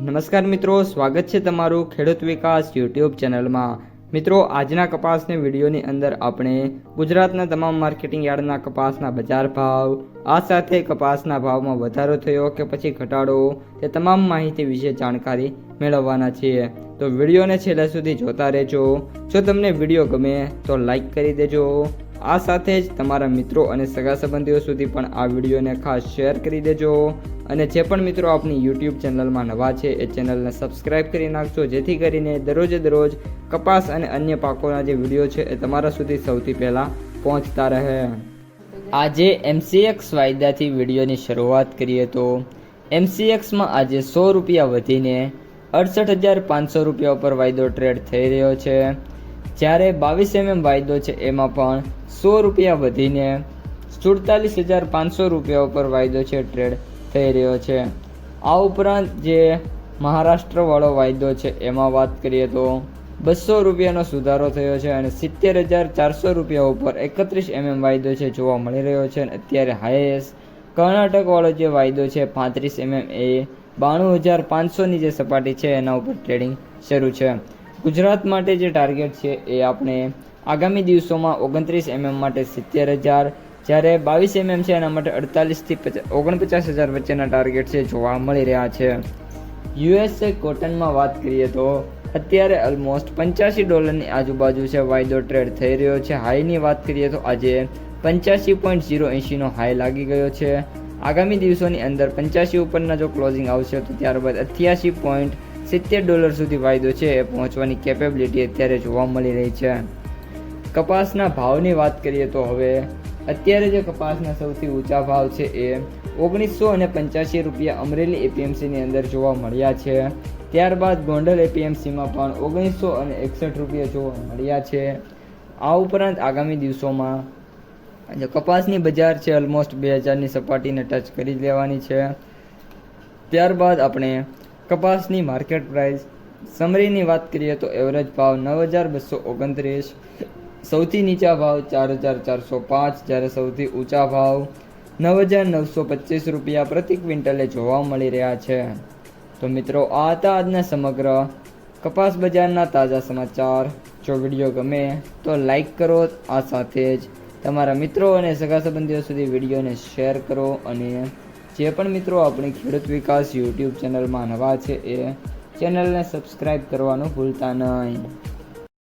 નમસ્કાર મિત્રો, સ્વાગત છે તમારું ખેડૂત વિકાસ યુટ્યુબ ચેનલમાં। મિત્રો, આજના કપાસની વિડીયોની અંદર આપણે ગુજરાતના તમામ માર્કેટિંગ યાર્ડના કપાસના બજાર ભાવ, આ સાથે કપાસના ભાવમાં વધારો થયો કે પછી ઘટાડો, તે તમામ માહિતી વિશે જાણકારી મેળવવાના છીએ। તો વિડીયોને છેલ્લે સુધી જોતા રહેજો। જો તમને વિડીયો ગમે તો લાઈક કરી દેજો। આ સાથે જ તમારા મિત્રો અને સગા સંબંધીઓ સુધી પણ આ વિડીયોને ખાસ શેર કરી દેજો। અને જે પણ મિત્રો આપણી યુટ્યુબ ચેનલમાં નવા છે એ ચેનલને સબસ્ક્રાઈબ કરી નાખજો, જેથી કરીને દરરોજ કપાસ અને અન્ય પાકોના જે વિડીયો છે એ તમારા સુધી સૌથી પહેલાં પહોંચતા રહે। આજે MCX વાયદાથી વિડીયોની શરૂઆત કરીએ તો MCXમાં આજે 100 રૂપિયા વધીને 68,500 રૂપિયા ઉપર વાયદો ટ્રેડ થઈ રહ્યો છે, જ્યારે 22 વાયદો છે એમાં પણ 100 રૂપિયા વધીને 47,500 રૂપિયા ઉપર વાયદો છે ટ્રેડ થઈ રહ્યો છે। આ ઉપરાંત જે મહારાષ્ટ્રવાળો વાયદો છે એમાં વાત કરીએ તો 200 રૂપિયાનો સુધારો થયો છે અને 70,400 રૂપિયા ઉપર 31 વાયદો છે જોવા મળી રહ્યો છે। અને અત્યારે હાઈએસ્ટ કર્ણાટકવાળો જે વાયદો છે 35 એ 92,500ની જે સપાટી છે એના ઉપર ટ્રેડિંગ શરૂ છે। ગુજરાત માટે જે ટાર્ગેટ છે એ આપણે આગામી દિવસોમાં 29 માટે 70,000, જ્યારે 22 છે એના માટે 48,000 થી 49,000 વચ્ચેના ટાર્ગેટ છે જોવા મળી રહ્યા છે। USA કોટનમાં વાત કરીએ તો અત્યારે ઓલમોસ્ટ $85ની આજુબાજુ છે વાયદો ટ્રેડ થઈ રહ્યો છે। હાઈની વાત કરીએ તો આજે 85.080નો હાઈ લાગી ગયો છે। આગામી દિવસોની અંદર 85 ઉપરના જો ક્લોઝિંગ આવશે તો ત્યારબાદ $88.70 સુધી વાયદો છે એ પહોંચવાની કેપેબિલિટી અત્યારે જોવા મળી રહી છે। કપાસના ભાવની વાત કરીએ તો હવે અત્યારે જે કપાસના સૌથી ઊંચા ભાવ છે એ 1985 રૂપિયા અમરેલી APMCની અંદર જોવા મળ્યા છે। ત્યારબાદ ગોંડલ APMCમાં પણ 1961 રૂપિયા જોવા મળ્યા છે। આ ઉપરાંત આગામી દિવસોમાં જે કપાસની બજાર છે ઓલમોસ્ટ 2000ની સપાટીને ટચ કરી લેવાની છે। ત્યારબાદ આપણે કપાસની માર્કેટ પ્રાઇસ સમરીની વાત કરીએ તો એવરેજ ભાવ 9,229, સૌથી નીચા ભાવ 4,405, જ્યારે સૌથી ઊંચા ભાવ 9,925 રૂપિયા પ્રતિ ક્વિન્ટલે જોવા મળી રહ્યા છે। તો મિત્રો, આ હતા આજના સમગ્ર કપાસ બજારના તાજા સમાચાર। જો વિડીયો ગમે તો લાઈક કરો, આ સાથે જ તમારા મિત્રો અને સગા સંબંધીઓ સુધી વિડીયોને શેર કરો, અને જે પણ મિત્રો આપણી ખેડૂત વિકાસ યુટ્યુબ ચેનલમાં નવા છે એ ચેનલને સબસ્ક્રાઈબ કરવાનું ભૂલતા નહીં।